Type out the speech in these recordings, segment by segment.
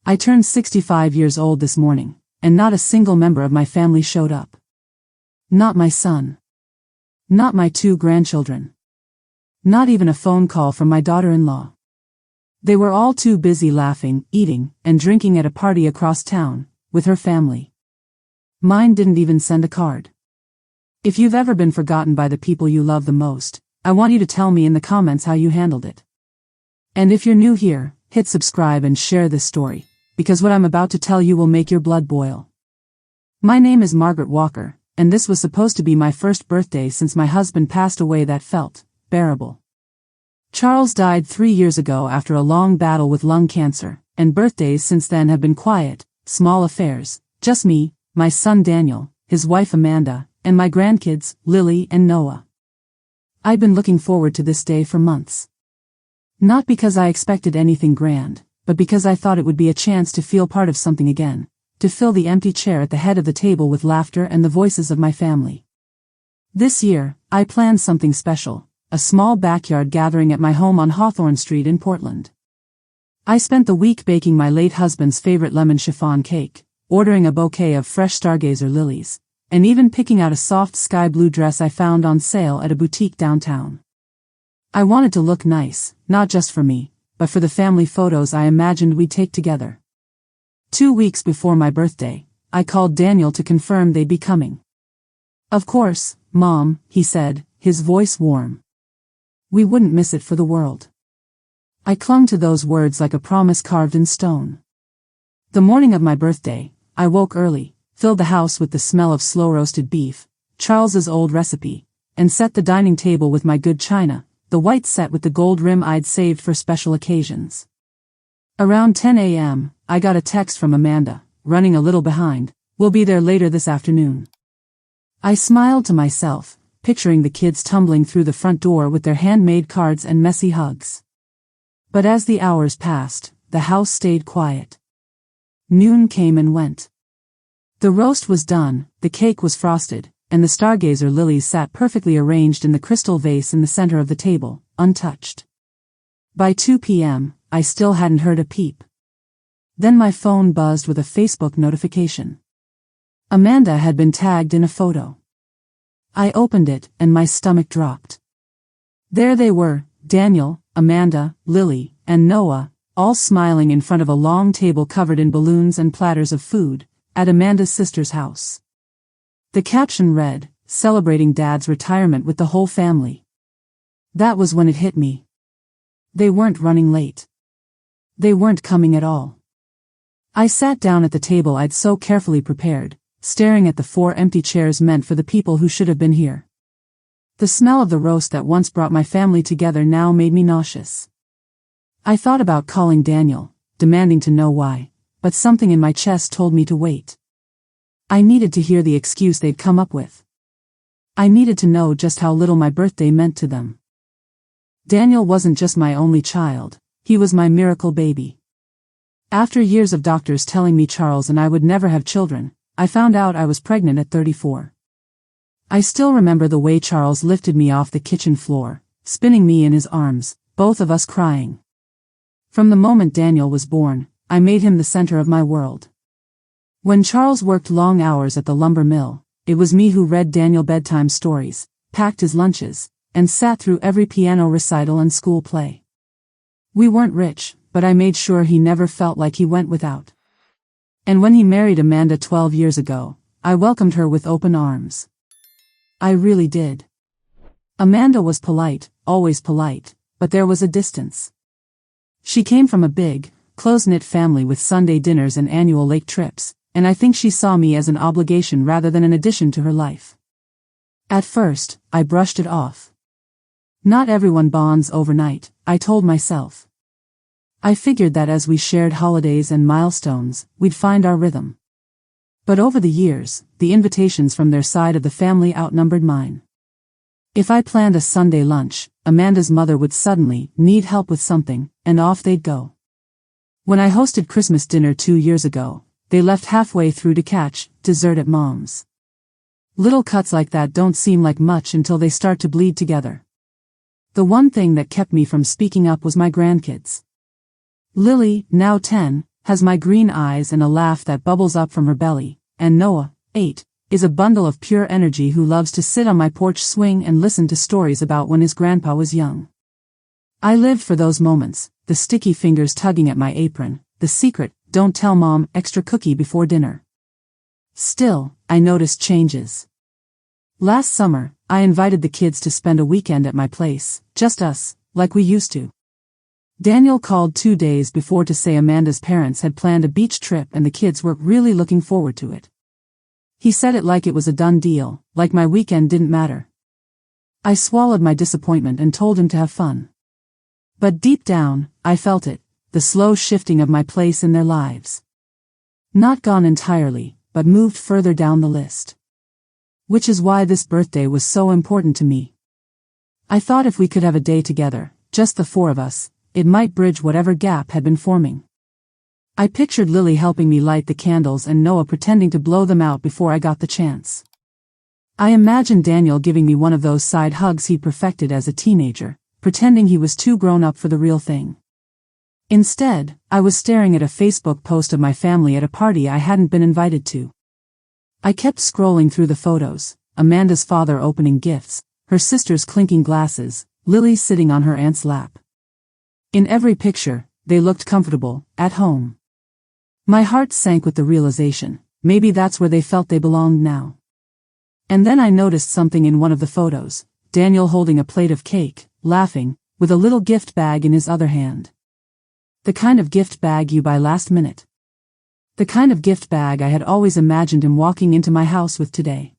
I turned 65 years old this morning, and not a single member of my family showed up. Not my son. Not my 2 grandchildren. Not even a phone call from my daughter-in-law. They were all too busy laughing, eating, and drinking at a party across town, with her family. Mine didn't even send a card. If you've ever been forgotten by the people you love the most, I want you to tell me in the comments how you handled it. And if you're new here, hit subscribe and share this story, because what I'm about to tell you will make your blood boil. My name is Margaret Walker, and this was supposed to be my first birthday since my husband passed away that felt bearable. Charles died 3 years ago after a long battle with lung cancer, and birthdays since then have been quiet, small affairs, just me, my son Daniel, his wife Amanda, and my grandkids, Lily and Noah. I've been looking forward to this day for months. Not because I expected anything grand, but because I thought it would be a chance to feel part of something again, to fill the empty chair at the head of the table with laughter and the voices of my family. This year, I planned something special, a small backyard gathering at my home on Hawthorne Street in Portland. I spent the week baking my late husband's favorite lemon chiffon cake, ordering a bouquet of fresh stargazer lilies, and even picking out a soft sky blue dress I found on sale at a boutique downtown. I wanted to look nice, not just for me, but for the family photos I imagined we'd take together. 2 weeks before my birthday, I called Daniel to confirm they'd be coming. "Of course, Mom," he said, his voice warm. "We wouldn't miss it for the world." I clung to those words like a promise carved in stone. The morning of my birthday, I woke early, filled the house with the smell of slow-roasted beef, Charles's old recipe, and set the dining table with my good china, the white set with the gold rim I'd saved for special occasions. Around 10 a.m., I got a text from Amanda, running a little behind, "We'll be there later this afternoon." I smiled to myself, picturing the kids tumbling through the front door with their handmade cards and messy hugs. But as the hours passed, the house stayed quiet. Noon came and went. The roast was done, the cake was frosted, and the stargazer lilies sat perfectly arranged in the crystal vase in the center of the table, untouched. By 2 p.m., I still hadn't heard a peep. Then my phone buzzed with a Facebook notification. Amanda had been tagged in a photo. I opened it, and my stomach dropped. There they were, Daniel, Amanda, Lily, and Noah, all smiling in front of a long table covered in balloons and platters of food, at Amanda's sister's house. The caption read, "Celebrating Dad's retirement with the whole family." That was when it hit me. They weren't running late. They weren't coming at all. I sat down at the table I'd so carefully prepared, staring at the 4 empty chairs meant for the people who should have been here. The smell of the roast that once brought my family together now made me nauseous. I thought about calling Daniel, demanding to know why, but something in my chest told me to wait. I needed to hear the excuse they'd come up with. I needed to know just how little my birthday meant to them. Daniel wasn't just my only child, he was my miracle baby. After years of doctors telling me Charles and I would never have children, I found out I was pregnant at 34. I still remember the way Charles lifted me off the kitchen floor, spinning me in his arms, both of us crying. From the moment Daniel was born, I made him the center of my world. When Charles worked long hours at the lumber mill, it was me who read Daniel bedtime stories, packed his lunches, and sat through every piano recital and school play. We weren't rich, but I made sure he never felt like he went without. And when he married Amanda 12 years ago, I welcomed her with open arms. I really did. Amanda was polite, always polite, but there was a distance. She came from a big, close-knit family with Sunday dinners and annual lake trips, and I think she saw me as an obligation rather than an addition to her life. At first, I brushed it off. Not everyone bonds overnight, I told myself. I figured that as we shared holidays and milestones, we'd find our rhythm. But over the years, the invitations from their side of the family outnumbered mine. If I planned a Sunday lunch, Amanda's mother would suddenly need help with something, and off they'd go. When I hosted Christmas dinner 2 years ago, they left halfway through to catch dessert at Mom's. Little cuts like that don't seem like much until they start to bleed together. The one thing that kept me from speaking up was my grandkids. Lily, now 10, has my green eyes and a laugh that bubbles up from her belly, and Noah, 8, is a bundle of pure energy who loves to sit on my porch swing and listen to stories about when his grandpa was young. I lived for those moments, the sticky fingers tugging at my apron, the secret, don't tell mom, extra cookie before dinner. Still, I noticed changes. Last summer, I invited the kids to spend a weekend at my place, just us, like we used to. Daniel called 2 days before to say Amanda's parents had planned a beach trip and the kids were really looking forward to it. He said it like it was a done deal, like my weekend didn't matter. I swallowed my disappointment and told him to have fun. But deep down, I felt it, the slow shifting of my place in their lives. Not gone entirely, but moved further down the list. Which is why this birthday was so important to me. I thought if we could have a day together, just the 4 of us, it might bridge whatever gap had been forming. I pictured Lily helping me light the candles and Noah pretending to blow them out before I got the chance. I imagined Daniel giving me one of those side hugs he perfected as a teenager, pretending he was too grown up for the real thing. Instead, I was staring at a Facebook post of my family at a party I hadn't been invited to. I kept scrolling through the photos, Amanda's father opening gifts, her sisters clinking glasses, Lily sitting on her aunt's lap. In every picture, they looked comfortable, at home. My heart sank with the realization, maybe that's where they felt they belonged now. And then I noticed something in one of the photos, Daniel holding a plate of cake, laughing, with a little gift bag in his other hand. The kind of gift bag you buy last minute. The kind of gift bag I had always imagined him walking into my house with today.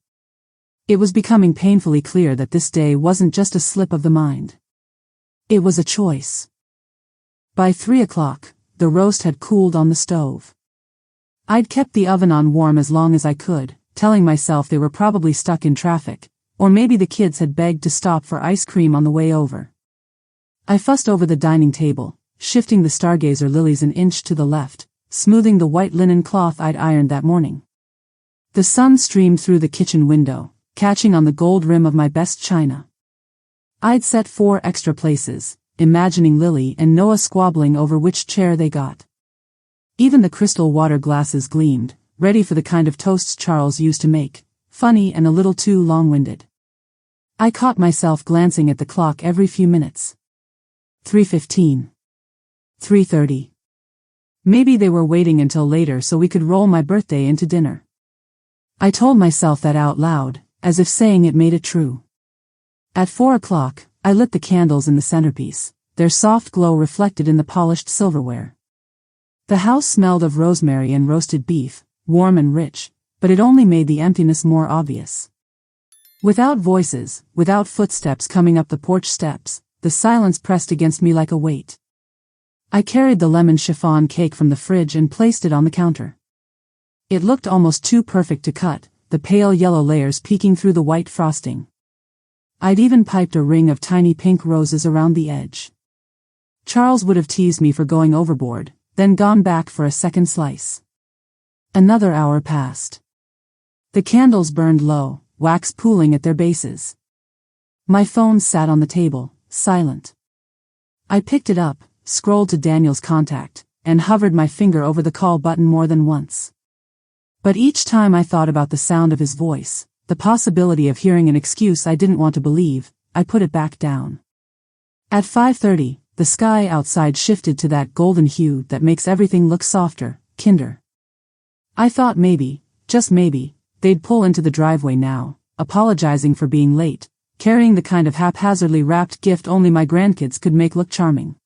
It was becoming painfully clear that this day wasn't just a slip of the mind. It was a choice. By 3 o'clock, the roast had cooled on the stove. I'd kept the oven on warm as long as I could, telling myself they were probably stuck in traffic, or maybe the kids had begged to stop for ice cream on the way over. I fussed over the dining table, shifting the stargazer lilies an inch to the left, smoothing the white linen cloth I'd ironed that morning. The sun streamed through the kitchen window, catching on the gold rim of my best china. I'd set 4 extra places, imagining Lily and Noah squabbling over which chair they got. Even the crystal water glasses gleamed, ready for the kind of toasts Charles used to make, funny and a little too long-winded. I caught myself glancing at the clock every few minutes. 3:15. 3:30. Maybe they were waiting until later so we could roll my birthday into dinner. I told myself that out loud, as if saying it made it true. At 4 o'clock, I lit the candles in the centerpiece, their soft glow reflected in the polished silverware. The house smelled of rosemary and roasted beef, warm and rich, but it only made the emptiness more obvious. Without voices, without footsteps coming up the porch steps, the silence pressed against me like a weight. I carried the lemon chiffon cake from the fridge and placed it on the counter. It looked almost too perfect to cut, the pale yellow layers peeking through the white frosting. I'd even piped a ring of tiny pink roses around the edge. Charles would have teased me for going overboard, then gone back for a second slice. Another hour passed. The candles burned low, wax pooling at their bases. My phone sat on the table, silent. I picked it up, scrolled to Daniel's contact, and hovered my finger over the call button more than once. But each time I thought about the sound of his voice, the possibility of hearing an excuse I didn't want to believe, I put it back down. At 5:30, the sky outside shifted to that golden hue that makes everything look softer, kinder. I thought maybe, just maybe, they'd pull into the driveway now, apologizing for being late, carrying the kind of haphazardly wrapped gift only my grandkids could make look charming.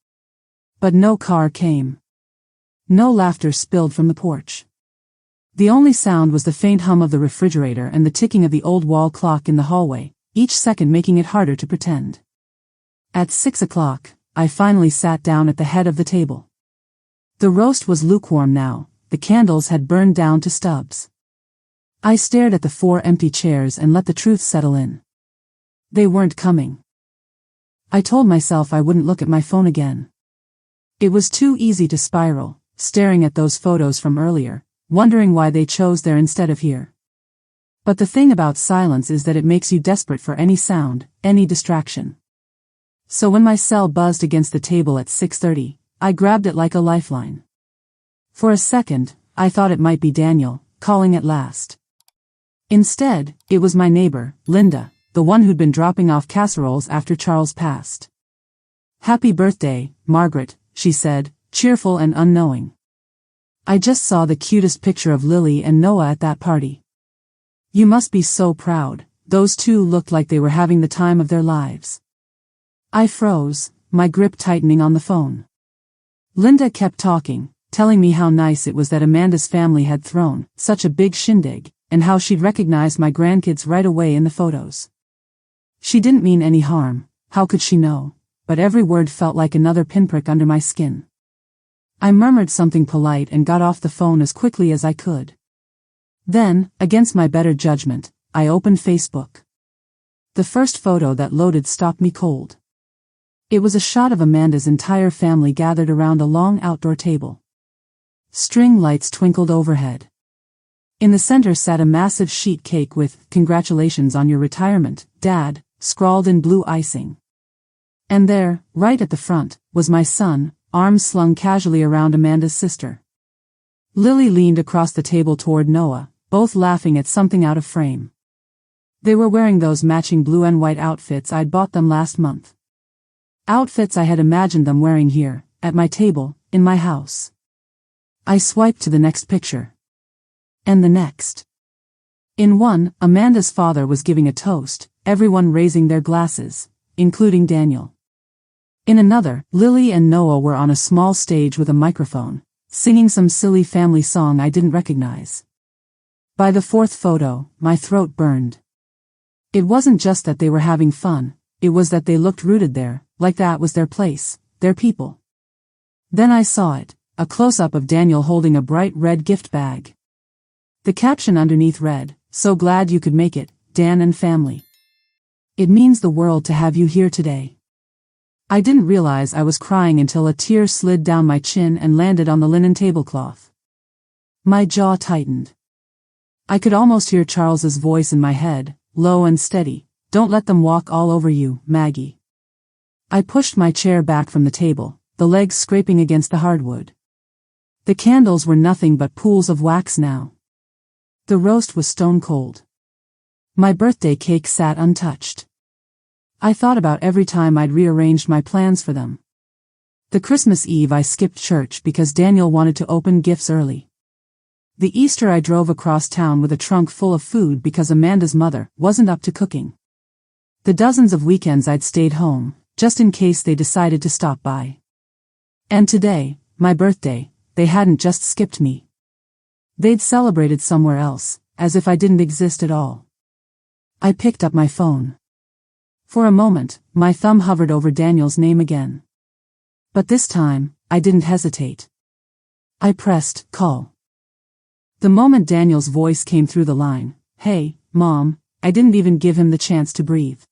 But no car came. No laughter spilled from the porch. The only sound was the faint hum of the refrigerator and the ticking of the old wall clock in the hallway, each second making it harder to pretend. At 6 o'clock, I finally sat down at the head of the table. The roast was lukewarm now, the candles had burned down to stubs. I stared at the 4 empty chairs and let the truth settle in. They weren't coming. I told myself I wouldn't look at my phone again. It was too easy to spiral, staring at those photos from earlier, wondering why they chose there instead of here. But the thing about silence is that it makes you desperate for any sound, any distraction. So when my cell buzzed against the table at 6:30, I grabbed it like a lifeline. For a second, I thought it might be Daniel, calling at last. Instead, it was my neighbor, Linda, the one who'd been dropping off casseroles after Charles passed. "Happy birthday, Margaret," she said, cheerful and unknowing. "I just saw the cutest picture of Lily and Noah at that party. You must be so proud, those two looked like they were having the time of their lives." I froze, my grip tightening on the phone. Linda kept talking, telling me how nice it was that Amanda's family had thrown such a big shindig, and how she'd recognized my grandkids right away in the photos. She didn't mean any harm, how could she know, but every word felt like another pinprick under my skin. I murmured something polite and got off the phone as quickly as I could. Then, against my better judgment, I opened Facebook. The first photo that loaded stopped me cold. It was a shot of Amanda's entire family gathered around a long outdoor table. String lights twinkled overhead. In the center sat a massive sheet cake with "Congratulations on your retirement, Dad," scrawled in blue icing. And there, right at the front, was my son, arms slung casually around Amanda's sister. Lily leaned across the table toward Noah, both laughing at something out of frame. They were wearing those matching blue and white outfits I'd bought them last month. Outfits I had imagined them wearing here, at my table, in my house. I swiped to the next picture. And the next. In one, Amanda's father was giving a toast, everyone raising their glasses, including Daniel. In another, Lily and Noah were on a small stage with a microphone, singing some silly family song I didn't recognize. By the fourth photo, my throat burned. It wasn't just that they were having fun, it was that they looked rooted there, like that was their place, their people. Then I saw it, a close-up of Daniel holding a bright red gift bag. The caption underneath read, "So glad you could make it, Dan and family. It means the world to have you here today." I didn't realize I was crying until a tear slid down my chin and landed on the linen tablecloth. My jaw tightened. I could almost hear Charles's voice in my head, low and steady, "Don't let them walk all over you, Maggie." I pushed my chair back from the table, the legs scraping against the hardwood. The candles were nothing but pools of wax now. The roast was stone cold. My birthday cake sat untouched. I thought about every time I'd rearranged my plans for them. The Christmas Eve I skipped church because Daniel wanted to open gifts early. The Easter I drove across town with a trunk full of food because Amanda's mother wasn't up to cooking. The dozens of weekends I'd stayed home, just in case they decided to stop by. And today, my birthday, they hadn't just skipped me. They'd celebrated somewhere else, as if I didn't exist at all. I picked up my phone. For a moment, my thumb hovered over Daniel's name again. But this time, I didn't hesitate. I pressed call. The moment Daniel's voice came through the line, "Hey, Mom," I didn't even give him the chance to breathe.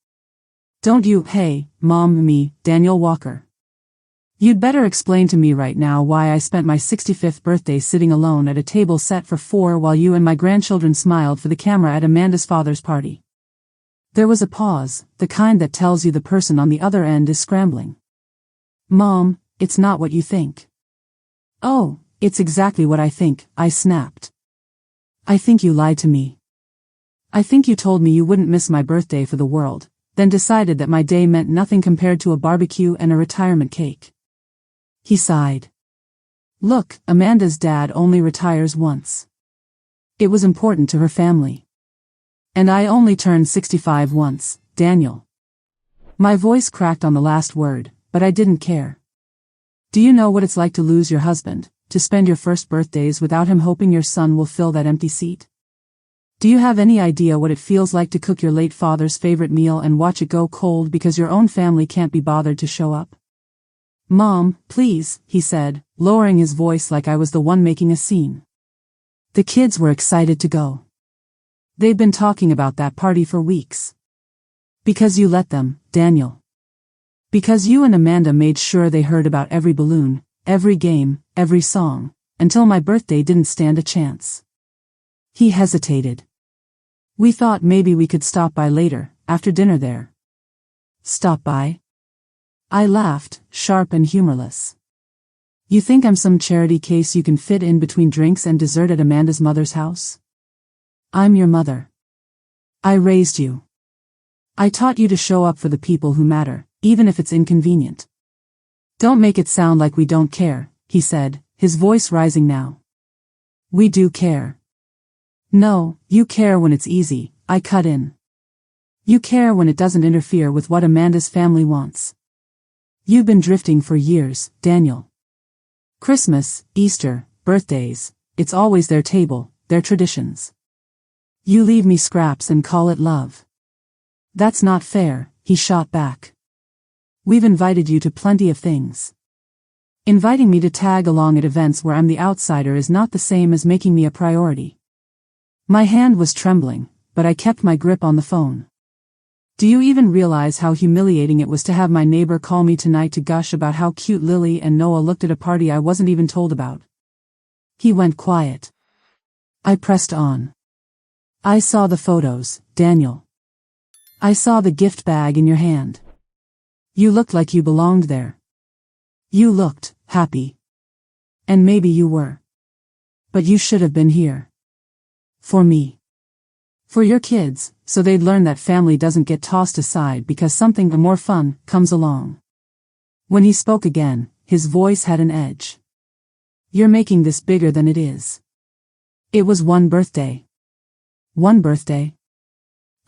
"Don't you, hey, Mom, me, Daniel Walker. You'd better explain to me right now why I spent my 65th birthday sitting alone at a table set for 4 while you and my grandchildren smiled for the camera at Amanda's father's party." There was a pause, the kind that tells you the person on the other end is scrambling. "Mom, it's not what you think." "Oh, it's exactly what I think," I snapped. "I think you lied to me. I think you told me you wouldn't miss my birthday for the world, then decided that my day meant nothing compared to a barbecue and a retirement cake." He sighed. "Look, Amanda's dad only retires once. It was important to her family. And I only turned 65 once, Daniel." My voice cracked on the last word, but I didn't care. "Do you know what it's like to lose your husband, to spend your first birthdays without him hoping your son will fill that empty seat? Do you have any idea what it feels like to cook your late father's favorite meal and watch it go cold because your own family can't be bothered to show up?" "Mom, please," he said, lowering his voice like I was the one making a scene. The kids were excited to go. They'd been talking about that party for weeks. "Because you let them, Daniel. Because you and Amanda made sure they heard about every balloon, every game, every song, until my birthday didn't stand a chance." He hesitated. "We thought maybe we could stop by later, after dinner there." "Stop by?" I laughed, sharp and humorless. You think I'm some charity case you can fit in between drinks and dessert at Amanda's mother's house? I'm your mother. I raised you. I taught you to show up for the people who matter, even if it's inconvenient. Don't make it sound like we don't care, he said, his voice rising now. We do care. No, you care when it's easy, I cut in. You care when it doesn't interfere with what Amanda's family wants. You've been drifting for years, Daniel. Christmas, Easter, birthdays, it's always their table, their traditions. You leave me scraps and call it love. That's not fair, he shot back. We've invited you to plenty of things. Inviting me to tag along at events where I'm the outsider is not the same as making me a priority. My hand was trembling, but I kept my grip on the phone. Do you even realize how humiliating it was to have my neighbor call me tonight to gush about how cute Lily and Noah looked at a party I wasn't even told about? He went quiet. I pressed on. I saw the photos, Daniel. I saw the gift bag in your hand. You looked like you belonged there. You looked happy. And maybe you were. But you should have been here. For me. For your kids, so they'd learn that family doesn't get tossed aside because something more fun comes along. When he spoke again, his voice had an edge. You're making this bigger than it is. It was one birthday. One birthday?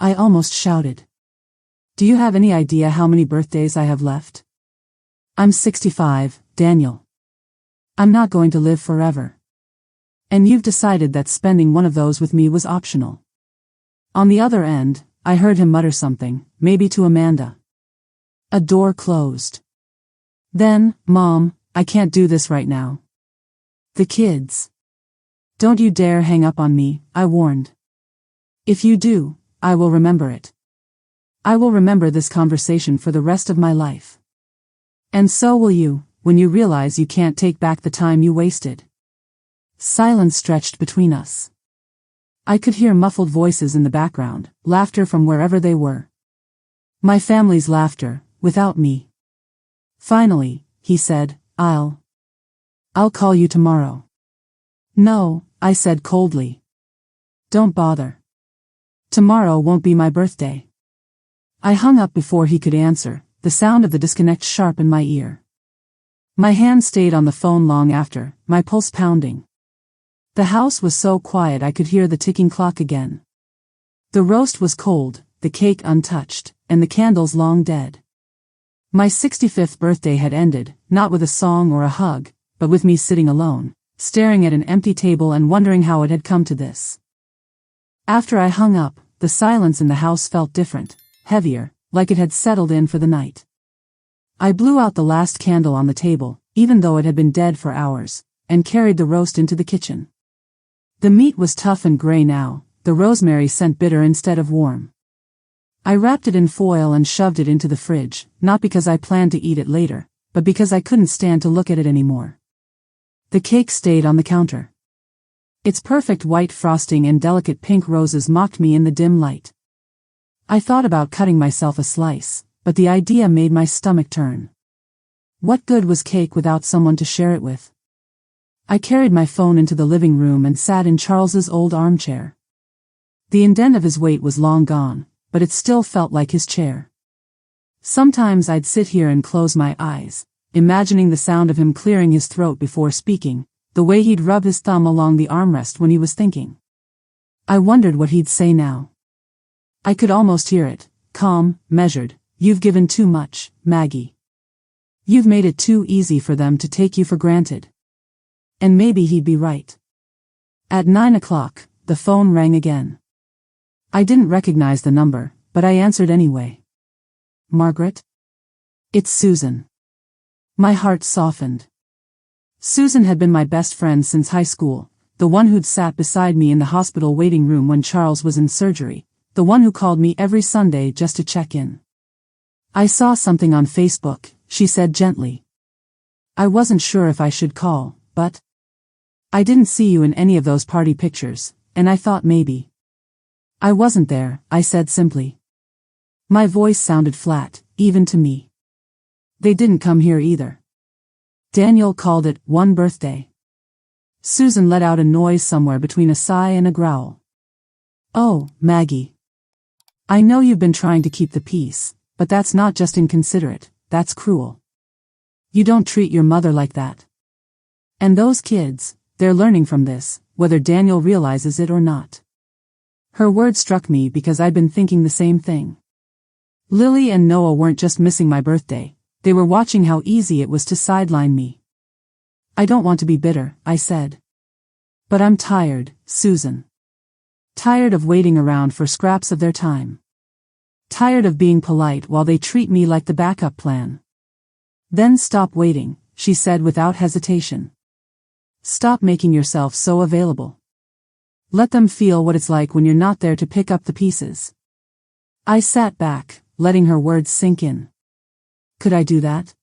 I almost shouted. Do you have any idea how many birthdays I have left? I'm 65, Daniel. I'm not going to live forever. And you've decided that spending one of those with me was optional. On the other end, I heard him mutter something, maybe to Amanda. A door closed. Then, Mom, I can't do this right now. The kids. Don't you dare hang up on me, I warned. If you do, I will remember it. I will remember this conversation for the rest of my life. And so will you, when you realize you can't take back the time you wasted. Silence stretched between us. I could hear muffled voices in the background, laughter from wherever they were. My family's laughter, without me. Finally, he said, I'll call you tomorrow. No, I said coldly. Don't bother. Tomorrow won't be my birthday. I hung up before he could answer, the sound of the disconnect sharp in my ear. My hand stayed on the phone long after, my pulse pounding. The house was so quiet I could hear the ticking clock again. The roast was cold, the cake untouched, and the candles long dead. My 65th birthday had ended, not with a song or a hug, but with me sitting alone, staring at an empty table and wondering how it had come to this. After I hung up, the silence in the house felt different, heavier, like it had settled in for the night. I blew out the last candle on the table, even though it had been dead for hours, and carried the roast into the kitchen. The meat was tough and gray now, the rosemary scent bitter instead of warm. I wrapped it in foil and shoved it into the fridge, not because I planned to eat it later, but because I couldn't stand to look at it anymore. The cake stayed on the counter. Its perfect white frosting and delicate pink roses mocked me in the dim light. I thought about cutting myself a slice, but the idea made my stomach turn. What good was cake without someone to share it with? I carried my phone into the living room and sat in Charles's old armchair. The indent of his weight was long gone, but it still felt like his chair. Sometimes I'd sit here and close my eyes, imagining the sound of him clearing his throat before speaking, the way he'd rub his thumb along the armrest when he was thinking. I wondered what he'd say now. I could almost hear it, calm, measured. You've given too much, Maggie. You've made it too easy for them to take you for granted. And maybe he'd be right. At 9 o'clock, the phone rang again. I didn't recognize the number, but I answered anyway. Margaret? It's Susan. My heart softened. Susan had been my best friend since high school, the one who'd sat beside me in the hospital waiting room when Charles was in surgery, the one who called me every Sunday just to check in. I saw something on Facebook, she said gently. I wasn't sure if I should call, but I didn't see you in any of those party pictures, and I thought maybe. I wasn't there, I said simply. My voice sounded flat, even to me. They didn't come here either. Daniel called it one birthday. Susan let out a noise somewhere between a sigh and a growl. Oh, Maggie. I know you've been trying to keep the peace, but that's not just inconsiderate, that's cruel. You don't treat your mother like that. And those kids, they're learning from this, whether Daniel realizes it or not. Her words struck me because I'd been thinking the same thing. Lily and Noah weren't just missing my birthday, they were watching how easy it was to sideline me. I don't want to be bitter, I said. But I'm tired, Susan. Tired of waiting around for scraps of their time. Tired of being polite while they treat me like the backup plan. Then stop waiting, she said without hesitation. Stop making yourself so available. Let them feel what it's like when you're not there to pick up the pieces. I sat back, letting her words sink in. Could I do that?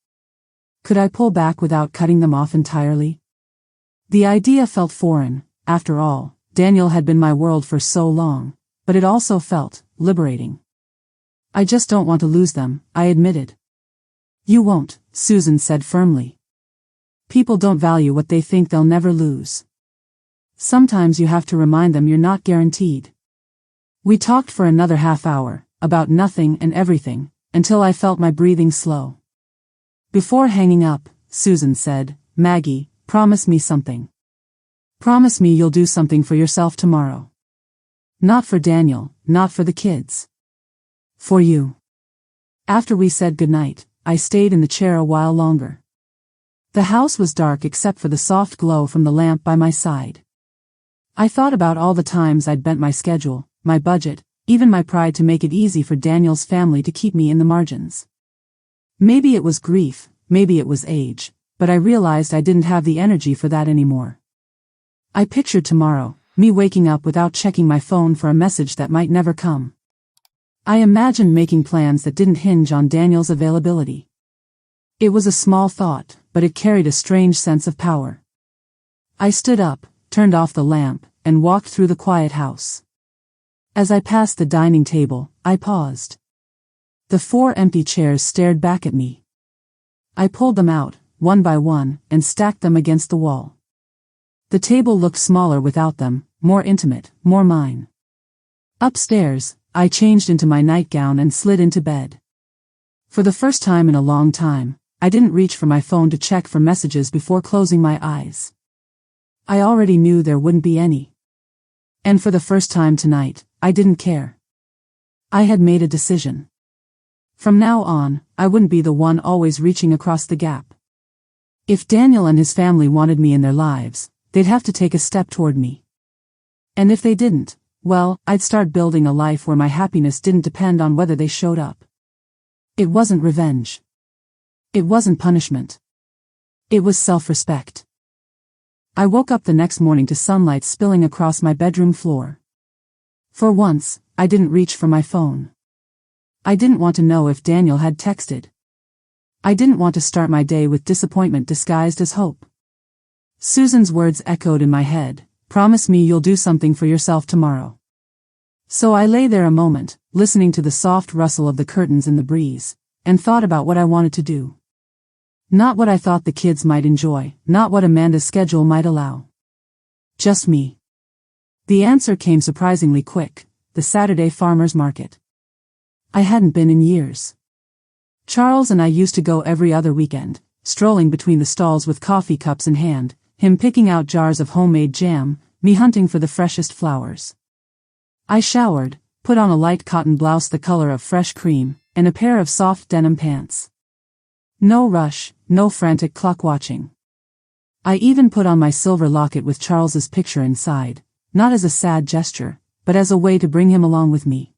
Could I pull back without cutting them off entirely? The idea felt foreign. After all, Daniel had been my world for so long, but it also felt liberating. I just don't want to lose them, I admitted. You won't, Susan said firmly. People don't value what they think they'll never lose. Sometimes you have to remind them you're not guaranteed. We talked for another half hour, about nothing and everything, until I felt my breathing slow. Before hanging up, Susan said, Maggie, promise me something. Promise me you'll do something for yourself tomorrow. Not for Daniel, not for the kids. For you. After we said goodnight, I stayed in the chair a while longer. The house was dark except for the soft glow from the lamp by my side. I thought about all the times I'd bent my schedule, my budget, even my pride to make it easy for Daniel's family to keep me in the margins. Maybe it was grief, maybe it was age, but I realized I didn't have the energy for that anymore. I pictured tomorrow, me waking up without checking my phone for a message that might never come. I imagined making plans that didn't hinge on Daniel's availability. It was a small thought, but it carried a strange sense of power. I stood up, turned off the lamp, and walked through the quiet house. As I passed the dining table, I paused. The 4 empty chairs stared back at me. I pulled them out, one by one, and stacked them against the wall. The table looked smaller without them, more intimate, more mine. Upstairs, I changed into my nightgown and slid into bed. For the first time in a long time, I didn't reach for my phone to check for messages before closing my eyes. I already knew there wouldn't be any. And for the first time tonight, I didn't care. I had made a decision. From now on, I wouldn't be the one always reaching across the gap. If Daniel and his family wanted me in their lives, they'd have to take a step toward me. And if they didn't, well, I'd start building a life where my happiness didn't depend on whether they showed up. It wasn't revenge. It wasn't punishment. It was self-respect. I woke up the next morning to sunlight spilling across my bedroom floor. For once, I didn't reach for my phone. I didn't want to know if Daniel had texted. I didn't want to start my day with disappointment disguised as hope. Susan's words echoed in my head, promise me you'll do something for yourself tomorrow. So I lay there a moment, listening to the soft rustle of the curtains in the breeze, and thought about what I wanted to do. Not what I thought the kids might enjoy, not what Amanda's schedule might allow. Just me. The answer came surprisingly quick, the Saturday farmers market. I hadn't been in years. Charles and I used to go every other weekend, strolling between the stalls with coffee cups in hand, him picking out jars of homemade jam, me hunting for the freshest flowers. I showered, put on a light cotton blouse the color of fresh cream, and a pair of soft denim pants. No rush, no frantic clock watching. I even put on my silver locket with Charles's picture inside, not as a sad gesture, but as a way to bring him along with me.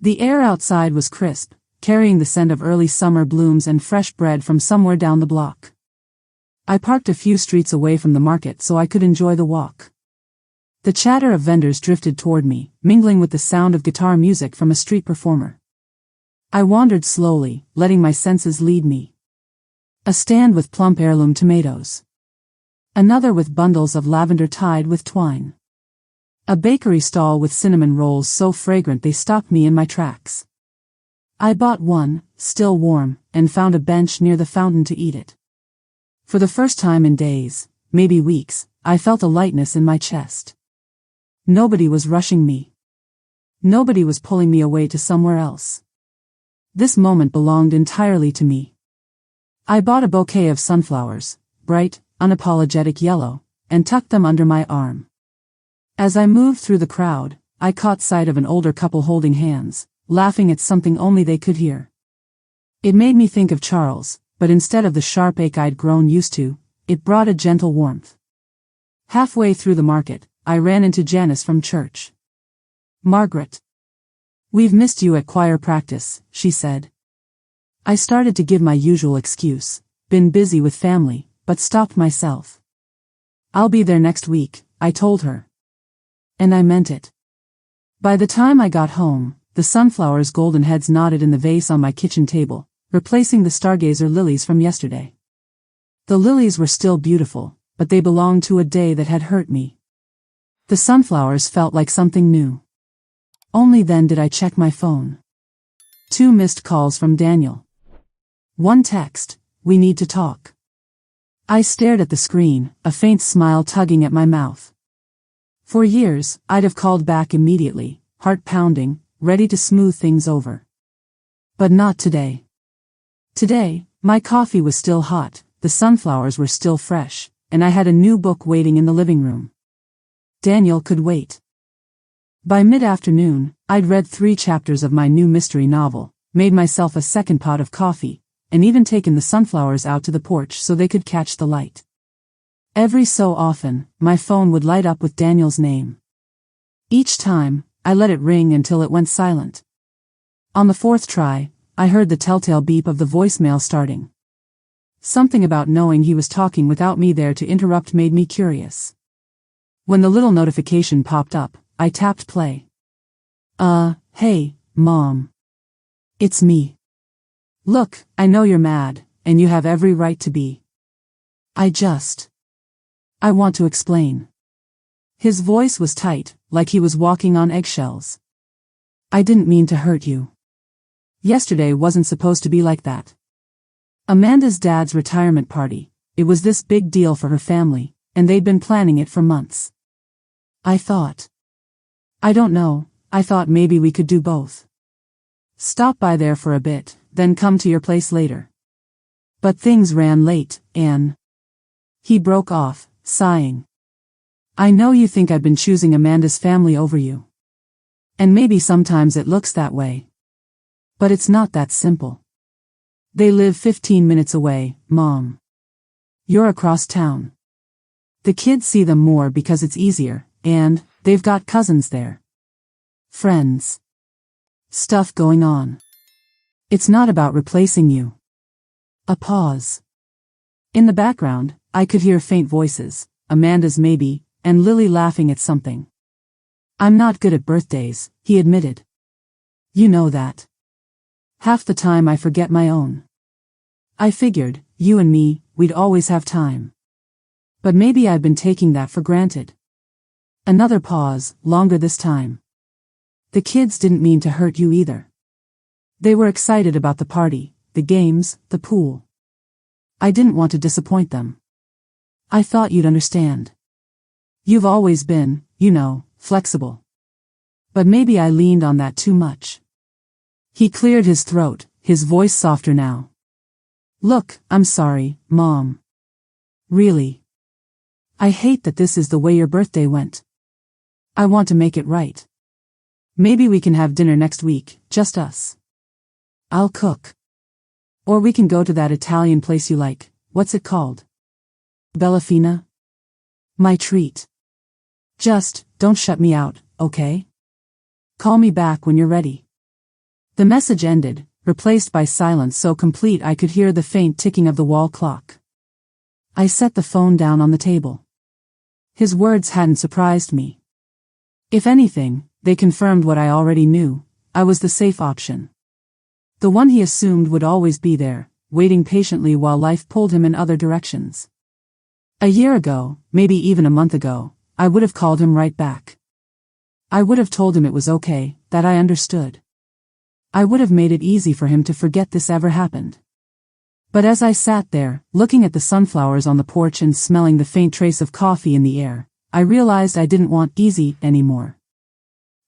The air outside was crisp, carrying the scent of early summer blooms and fresh bread from somewhere down the block. I parked a few streets away from the market so I could enjoy the walk. The chatter of vendors drifted toward me, mingling with the sound of guitar music from a street performer. I wandered slowly, letting my senses lead me. A stand with plump heirloom tomatoes. Another with bundles of lavender tied with twine. A bakery stall with cinnamon rolls so fragrant they stopped me in my tracks. I bought one, still warm, and found a bench near the fountain to eat it. For the first time in days, maybe weeks, I felt a lightness in my chest. Nobody was rushing me. Nobody was pulling me away to somewhere else. This moment belonged entirely to me. I bought a bouquet of sunflowers, bright, unapologetic yellow, and tucked them under my arm. As I moved through the crowd, I caught sight of an older couple holding hands, laughing at something only they could hear. It made me think of Charles, but instead of the sharp ache I'd grown used to, it brought a gentle warmth. Halfway through the market, I ran into Janice from church. "Margaret. We've missed you at choir practice," she said. I started to give my usual excuse, been busy with family, but stopped myself. "I'll be there next week," I told her. And I meant it. By the time I got home, the sunflowers' golden heads nodded in the vase on my kitchen table, replacing the stargazer lilies from yesterday. The lilies were still beautiful, but they belonged to a day that had hurt me. The sunflowers felt like something new. Only then did I check my phone. 2 missed calls from Daniel. 1 text, "We need to talk." I stared at the screen, a faint smile tugging at my mouth. For years, I'd have called back immediately, heart pounding, ready to smooth things over. But not today. Today, my coffee was still hot, the sunflowers were still fresh, and I had a new book waiting in the living room. Daniel could wait. By mid-afternoon, I'd read 3 chapters of my new mystery novel, made myself a second pot of coffee, and even taken the sunflowers out to the porch so they could catch the light. Every so often, my phone would light up with Daniel's name. Each time, I let it ring until it went silent. On the 4th try, I heard the telltale beep of the voicemail starting. Something about knowing he was talking without me there to interrupt made me curious. When the little notification popped up, I tapped play. Hey, Mom. It's me. Look, I know you're mad, and you have every right to be. I want to explain." His voice was tight, like he was walking on eggshells. "I didn't mean to hurt you. Yesterday wasn't supposed to be like that. Amanda's dad's retirement party, it was this big deal for her family, and they'd been planning it for months. I thought maybe we could do both. Stop by there for a bit, then come to your place later. But things ran late, and..." He broke off, sighing. "I know you think I've been choosing Amanda's family over you. And maybe sometimes it looks that way. But it's not that simple. They live 15 minutes away, Mom. You're across town. The kids see them more because it's easier, and they've got cousins there. Friends. Stuff going on. It's not about replacing you." A pause. In the background, I could hear faint voices, Amanda's maybe, and Lily laughing at something. "I'm not good at birthdays," he admitted. "You know that. Half the time I forget my own. I figured, you and me, we'd always have time. But maybe I've been taking that for granted." Another pause, longer this time. "The kids didn't mean to hurt you either. They were excited about the party, the games, the pool. I didn't want to disappoint them. I thought you'd understand. You've always been, flexible. But maybe I leaned on that too much." He cleared his throat, his voice softer now. "Look, I'm sorry, Mom. Really. I hate that this is the way your birthday went. I want to make it right. Maybe we can have dinner next week, just us. I'll cook. Or we can go to that Italian place you like, what's it called? Bellafina? My treat. Just, don't shut me out, okay? Call me back when you're ready." The message ended, replaced by silence so complete I could hear the faint ticking of the wall clock. I set the phone down on the table. His words hadn't surprised me. If anything, they confirmed what I already knew. I was the safe option. The one he assumed would always be there, waiting patiently while life pulled him in other directions. A year ago, maybe even a month ago, I would have called him right back. I would have told him it was okay, that I understood. I would have made it easy for him to forget this ever happened. But as I sat there, looking at the sunflowers on the porch and smelling the faint trace of coffee in the air, I realized I didn't want easy anymore.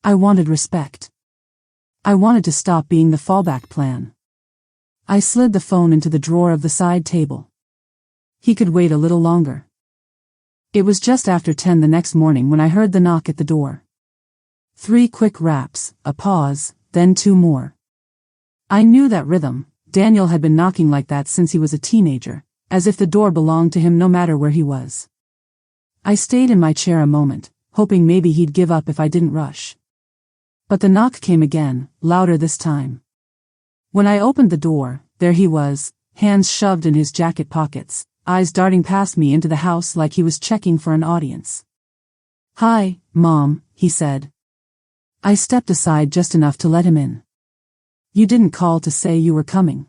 I wanted respect. I wanted to stop being the fallback plan. I slid the phone into the drawer of the side table. He could wait a little longer. It was just after 10 the next morning when I heard the knock at the door. 3 quick raps, a pause, then 2 more. I knew that rhythm. Daniel had been knocking like that since he was a teenager, as if the door belonged to him no matter where he was. I stayed in my chair a moment, hoping maybe he'd give up if I didn't rush. But the knock came again, louder this time. When I opened the door, there he was, hands shoved in his jacket pockets, eyes darting past me into the house like he was checking for an audience. "Hi, Mom," he said. I stepped aside just enough to let him in. "You didn't call to say you were coming."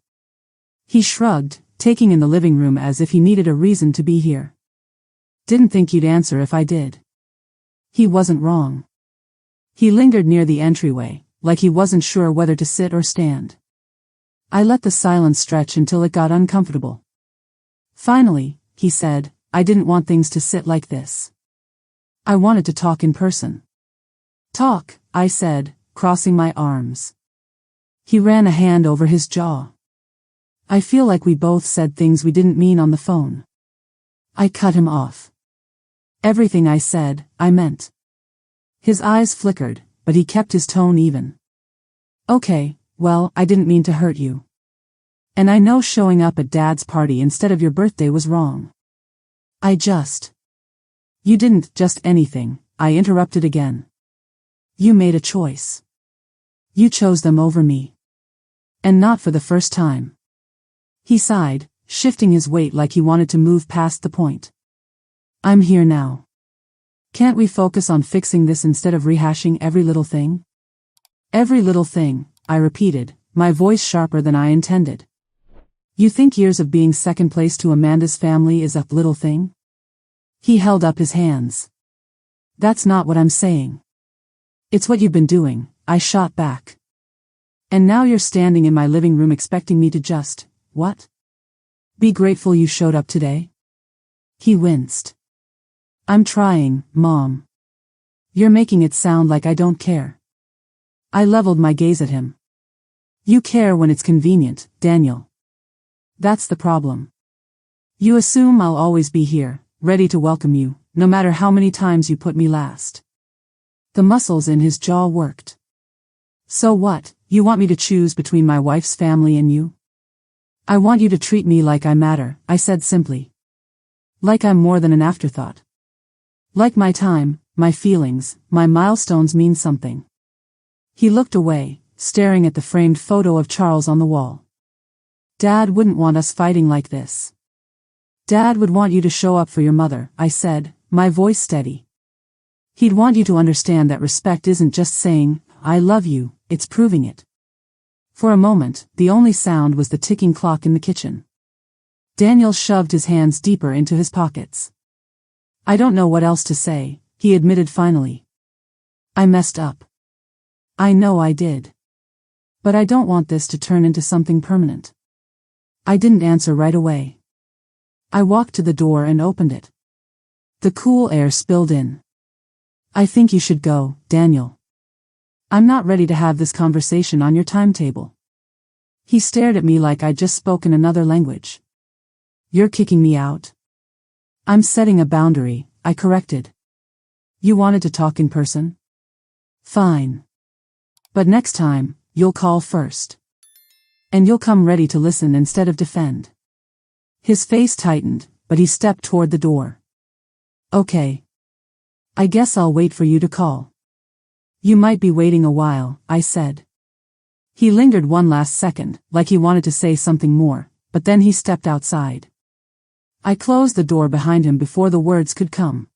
He shrugged, taking in the living room as if he needed a reason to be here. "Didn't think you'd answer if I did." He wasn't wrong. He lingered near the entryway, like he wasn't sure whether to sit or stand. I let the silence stretch until it got uncomfortable. "Finally," he said, "I didn't want things to sit like this. I wanted to talk in person." "Talk," I said, crossing my arms. He ran a hand over his jaw. "I feel like we both said things we didn't mean on the phone." I cut him off. "Everything I said, I meant." His eyes flickered, but he kept his tone even. "Okay, well, I didn't mean to hurt you. And I know showing up at Dad's party instead of your birthday was wrong. You didn't just anything," I interrupted again. "You made a choice. You chose them over me. And not for the first time." He sighed, shifting his weight like he wanted to move past the point. "I'm here now. Can't we focus on fixing this instead of rehashing every little thing?" "Every little thing," I repeated, my voice sharper than I intended. "You think years of being second place to Amanda's family is a little thing?" He held up his hands. "That's not what I'm saying. It's what you've been doing," I shot back. "And now you're standing in my living room expecting me to just, what? Be grateful you showed up today?" He winced. "I'm trying, Mom. You're making it sound like I don't care." I leveled my gaze at him. "You care when it's convenient, Daniel. That's the problem. You assume I'll always be here, ready to welcome you, no matter how many times you put me last." The muscles in his jaw worked. "So what, you want me to choose between my wife's family and you?" "I want you to treat me like I matter," I said simply. "Like I'm more than an afterthought. Like my time, my feelings, my milestones mean something." He looked away, staring at the framed photo of Charles on the wall. "Dad wouldn't want us fighting like this. Dad would want you to show up for your mother," I said, my voice steady. "He'd want you to understand that respect isn't just saying, 'I love you,' it's proving it." For a moment, the only sound was the ticking clock in the kitchen. Daniel shoved his hands deeper into his pockets. "I don't know what else to say," he admitted finally. "I messed up. I know I did. But I don't want this to turn into something permanent." I didn't answer right away. I walked to the door and opened it. The cool air spilled in. "I think you should go, Daniel. I'm not ready to have this conversation on your timetable." He stared at me like I'd just spoken another language. "You're kicking me out?" "I'm setting a boundary," I corrected. "You wanted to talk in person? Fine. But next time, you'll call first. And you'll come ready to listen instead of defend." His face tightened, but he stepped toward the door. "Okay. I guess I'll wait for you to call." "You might be waiting a while," I said. He lingered one last second, like he wanted to say something more, but then he stepped outside. I closed the door behind him before the words could come.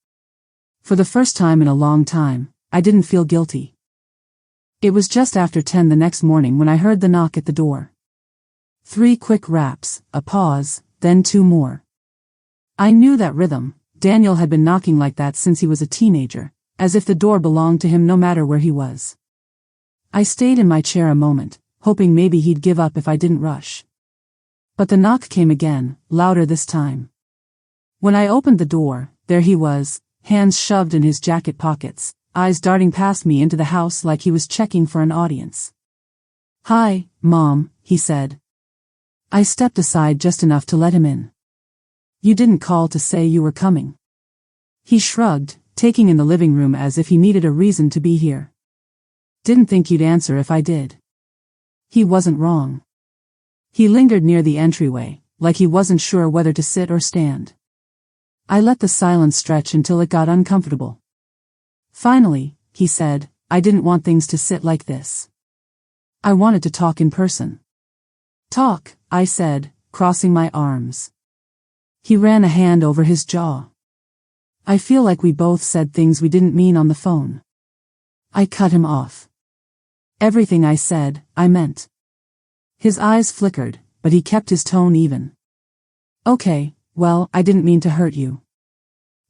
For the first time in a long time, I didn't feel guilty. It was just after 10 the next morning when I heard the knock at the door. 3 quick raps, a pause, then 2 more. I knew that rhythm. Daniel had been knocking like that since he was a teenager, as if the door belonged to him no matter where he was. I stayed in my chair a moment, hoping maybe he'd give up if I didn't rush. But the knock came again, louder this time. When I opened the door, there he was, hands shoved in his jacket pockets, eyes darting past me into the house like he was checking for an audience. "Hi, Mom," he said. I stepped aside just enough to let him in. "You didn't call to say you were coming." He shrugged, taking in the living room as if he needed a reason to be here. "Didn't think you'd answer if I did." He wasn't wrong. He lingered near the entryway, like he wasn't sure whether to sit or stand. I let the silence stretch until it got uncomfortable. "Finally," he said, "I didn't want things to sit like this. I wanted to talk in person." "Talk," I said, crossing my arms. He ran a hand over his jaw. "I feel like we both said things we didn't mean on the phone." I cut him off. Everything I said, I meant. His eyes flickered, but he kept his tone even. "Okay, well, I didn't mean to hurt you.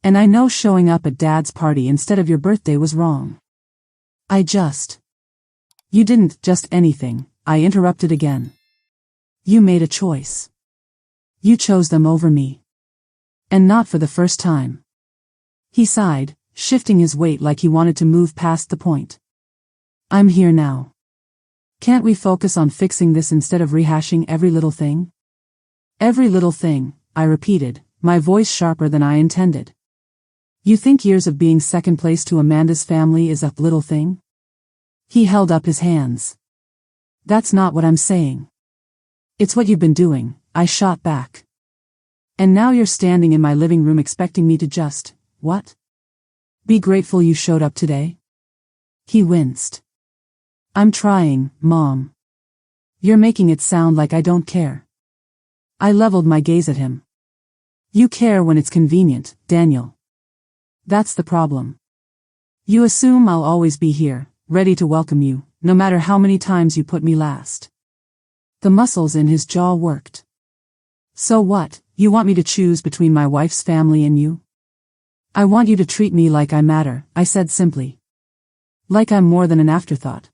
And I know showing up at Dad's party instead of your birthday was wrong. You didn't just anything," I interrupted again. "You made a choice. You chose them over me. And not for the first time." He sighed, shifting his weight like he wanted to move past the point. "I'm here now. Can't we focus on fixing this instead of rehashing every little thing?" "Every little thing," I repeated, my voice sharper than I intended. "You think years of being second place to Amanda's family is a little thing?" He held up his hands. "That's not what I'm saying. It's what you've been doing," I shot back. "And now you're standing in my living room expecting me to just, what? Be grateful you showed up today?" He winced. "I'm trying, Mom. You're making it sound like I don't care." I leveled my gaze at him. "You care when it's convenient, Daniel. That's the problem. You assume I'll always be here, ready to welcome you, no matter how many times you put me last." The muscles in his jaw worked. "So what, you want me to choose between my wife's family and you?" "I want you to treat me like I matter," I said simply. "Like I'm more than an afterthought.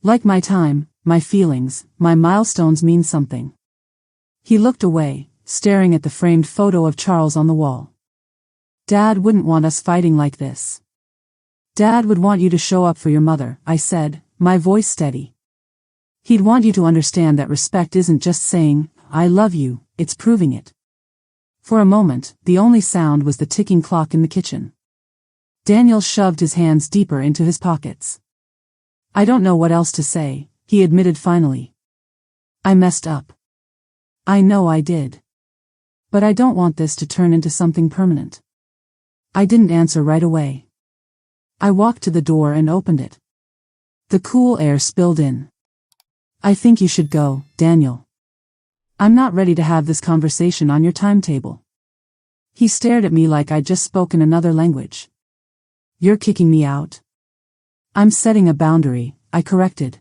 Like my time, my feelings, my milestones mean something." He looked away, staring at the framed photo of Charles on the wall. "Dad wouldn't want us fighting like this. Dad would want you to show up for your mother," I said, my voice steady. "He'd want you to understand that respect isn't just saying, 'I love you,' it's proving it." For a moment, the only sound was the ticking clock in the kitchen. Daniel shoved his hands deeper into his pockets. "I don't know what else to say," he admitted finally. "I messed up. I know I did. But I don't want this to turn into something permanent." I didn't answer right away. I walked to the door and opened it. The cool air spilled in. "I think you should go, Daniel. I'm not ready to have this conversation on your timetable." He stared at me like I'd just spoken another language. "You're kicking me out?" "I'm setting a boundary," I corrected.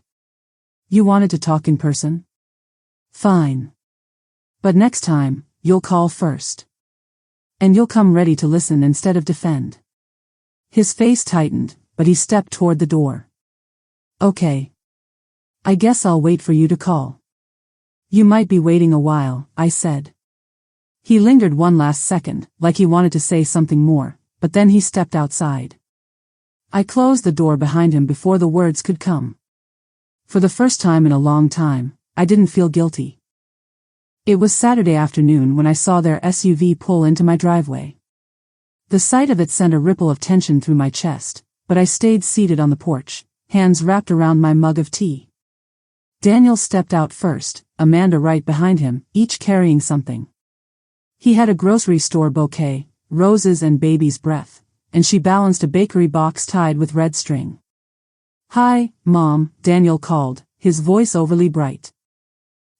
"You wanted to talk in person? Fine. But next time, you'll call first. And you'll come ready to listen instead of defend." His face tightened, but he stepped toward the door. "Okay. I guess I'll wait for you to call." "You might be waiting a while," I said. He lingered one last second, like he wanted to say something more, but then he stepped outside. I closed the door behind him before the words could come. For the first time in a long time, I didn't feel guilty. It was Saturday afternoon when I saw their SUV pull into my driveway. The sight of it sent a ripple of tension through my chest, but I stayed seated on the porch, hands wrapped around my mug of tea. Daniel stepped out first, Amanda right behind him, each carrying something. He had a grocery store bouquet, roses and baby's breath, and she balanced a bakery box tied with red string. "Hi, Mom," Daniel called, his voice overly bright.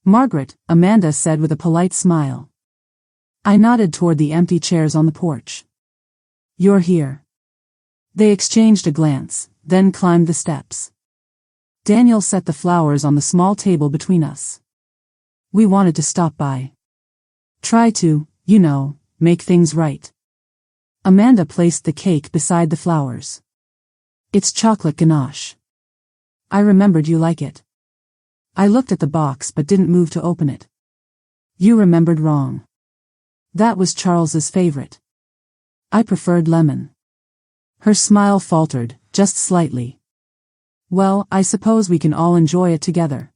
"Margaret," Amanda said with a polite smile. I nodded toward the empty chairs on the porch. "You're here." They exchanged a glance, then climbed the steps. Daniel set the flowers on the small table between us. "We wanted to stop by. Try to, make things right." Amanda placed the cake beside the flowers. "It's chocolate ganache. I remembered you like it." I looked at the box but didn't move to open it. You remembered wrong. That was Charles's favorite. I preferred lemon. Her smile faltered, just slightly. Well, I suppose we can all enjoy it together.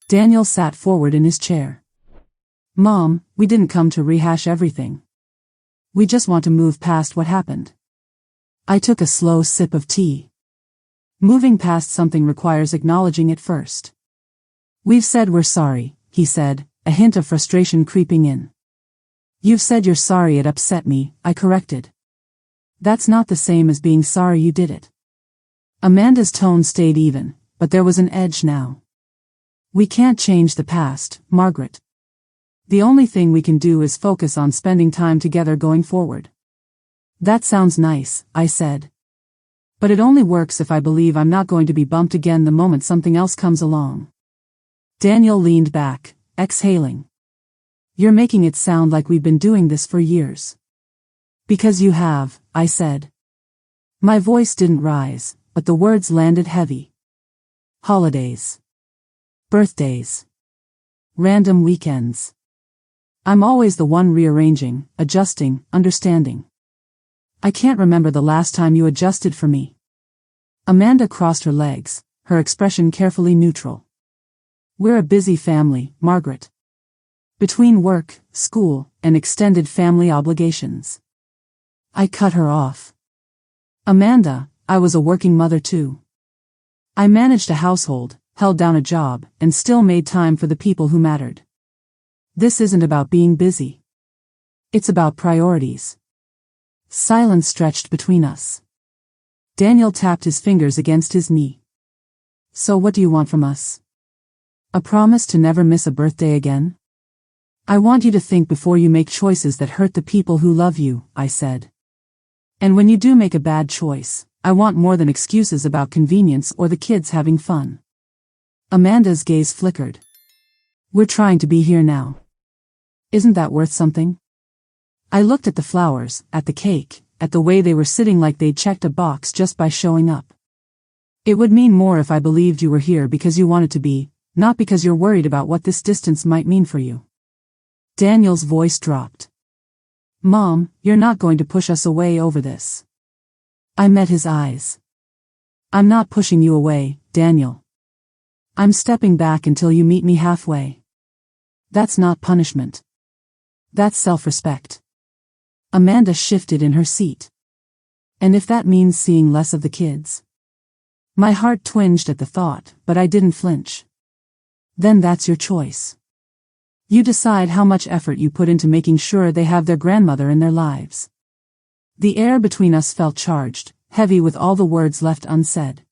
Daniel sat forward in his chair. Mom, we didn't come to rehash everything. We just want to move past what happened. I took a slow sip of tea. Moving past something requires acknowledging it first. We've said we're sorry, he said, a hint of frustration creeping in. You've said you're sorry it upset me, I corrected. That's not the same as being sorry you did it. Amanda's tone stayed even, but there was an edge now. We can't change the past, Margaret. The only thing we can do is focus on spending time together going forward. That sounds nice, I said. But it only works if I believe I'm not going to be bumped again the moment something else comes along. Daniel leaned back, exhaling. You're making it sound like we've been doing this for years. Because you have, I said. My voice didn't rise, but the words landed heavy. Holidays. Birthdays. Random weekends. I'm always the one rearranging, adjusting, understanding. I can't remember the last time you adjusted for me. Amanda crossed her legs, her expression carefully neutral. We're a busy family, Margaret. Between work, school, and extended family obligations. I cut her off. Amanda, I was a working mother too. I managed a household, held down a job, and still made time for the people who mattered. This isn't about being busy. It's about priorities. Silence stretched between us. Daniel tapped his fingers against his knee. So what do you want from us? A promise to never miss a birthday again? I want you to think before you make choices that hurt the people who love you, I said. And when you do make a bad choice, I want more than excuses about convenience or the kids having fun. Amanda's gaze flickered. We're trying to be here now. Isn't that worth something? I looked at the flowers, at the cake, at the way they were sitting like they'd checked a box just by showing up. It would mean more if I believed you were here because you wanted to be, not because you're worried about what this distance might mean for you. Daniel's voice dropped. Mom, you're not going to push us away over this. I met his eyes. I'm not pushing you away, Daniel. I'm stepping back until you meet me halfway. That's not punishment. That's self-respect. Amanda shifted in her seat. And if that means seeing less of the kids? My heart twinged at the thought, but I didn't flinch. Then that's your choice. You decide how much effort you put into making sure they have their grandmother in their lives. The air between us felt charged, heavy with all the words left unsaid.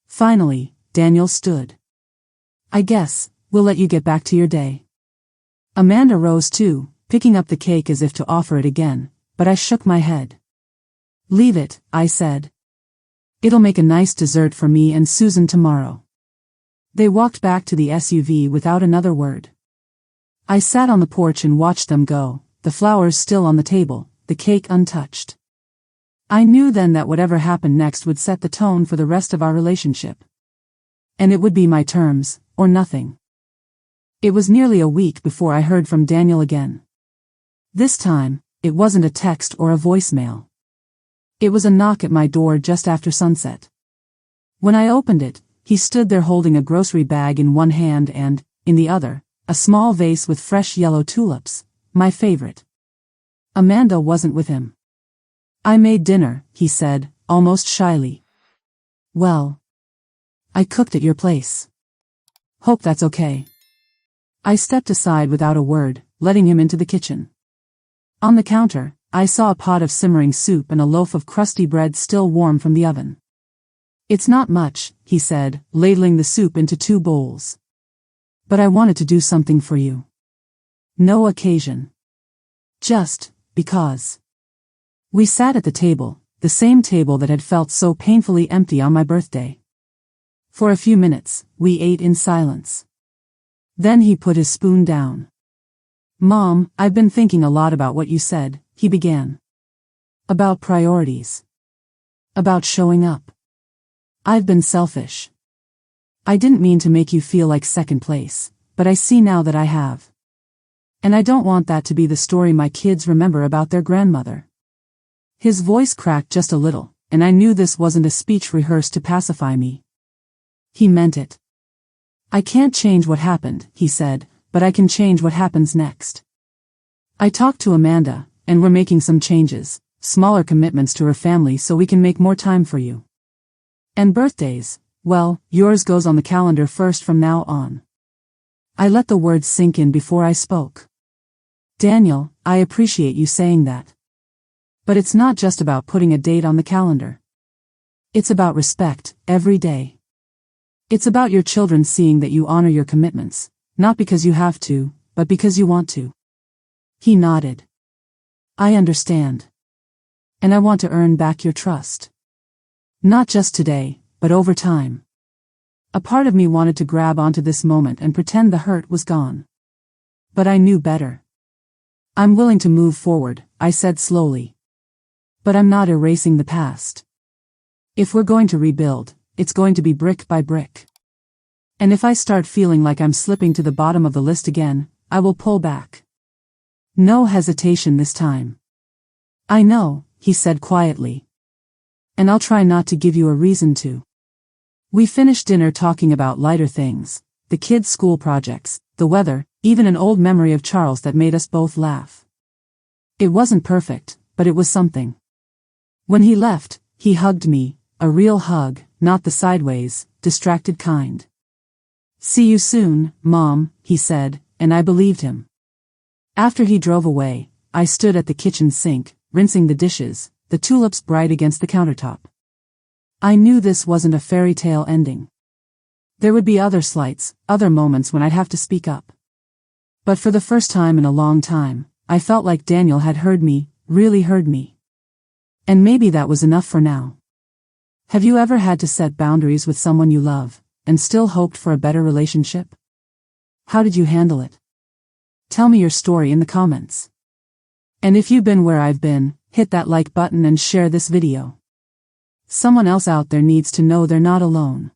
Finally, Daniel stood. I guess, we'll let you get back to your day. Amanda rose too, picking up the cake as if to offer it again, but I shook my head. Leave it, I said. It'll make a nice dessert for me and Susan tomorrow. They walked back to the SUV without another word. I sat on the porch and watched them go, the flowers still on the table, the cake untouched. I knew then that whatever happened next would set the tone for the rest of our relationship. And it would be my terms, or nothing. It was nearly a week before I heard from Daniel again. This time, it wasn't a text or a voicemail. It was a knock at my door just after sunset. When I opened it, he stood there holding a grocery bag in one hand and, in the other, a small vase with fresh yellow tulips, my favorite. Amanda wasn't with him. I made dinner, he said, almost shyly. Well, I cooked at your place. Hope that's okay. I stepped aside without a word, letting him into the kitchen. On the counter, I saw a pot of simmering soup and a loaf of crusty bread still warm from the oven. It's not much, he said, ladling the soup into 2 bowls. But I wanted to do something for you. No occasion. Just because. We sat at the table, the same table that had felt so painfully empty on my birthday. For a few minutes, we ate in silence. Then he put his spoon down. Mom, I've been thinking a lot about what you said, he began. About priorities. About showing up. I've been selfish. I didn't mean to make you feel like second place, but I see now that I have. And I don't want that to be the story my kids remember about their grandmother. His voice cracked just a little, and I knew this wasn't a speech rehearsed to pacify me. He meant it. I can't change what happened, he said, but I can change what happens next. I talked to Amanda, and we're making some changes, smaller commitments to her family so we can make more time for you. And birthdays, well, yours goes on the calendar first from now on. I let the words sink in before I spoke. Daniel, I appreciate you saying that. But it's not just about putting a date on the calendar. It's about respect, every day. It's about your children seeing that you honor your commitments, not because you have to, but because you want to. He nodded. I understand. And I want to earn back your trust. Not just today, but over time. A part of me wanted to grab onto this moment and pretend the hurt was gone. But I knew better. I'm willing to move forward, I said slowly. But I'm not erasing the past. If we're going to rebuild, it's going to be brick by brick. And if I start feeling like I'm slipping to the bottom of the list again, I will pull back. No hesitation this time. I know, he said quietly. And I'll try not to give you a reason to. We finished dinner talking about lighter things, the kids' school projects, the weather, even an old memory of Charles that made us both laugh. It wasn't perfect, but it was something. When he left, he hugged me, a real hug, not the sideways, distracted kind. See you soon, Mom, he said, and I believed him. After he drove away, I stood at the kitchen sink, rinsing the dishes, the tulips bright against the countertop. I knew this wasn't a fairy tale ending. There would be other slights, other moments when I'd have to speak up. But for the first time in a long time, I felt like Daniel had heard me, really heard me. And maybe that was enough for now. Have you ever had to set boundaries with someone you love, and still hoped for a better relationship? How did you handle it? Tell me your story in the comments. And if you've been where I've been, hit that like button and share this video. Someone else out there needs to know they're not alone.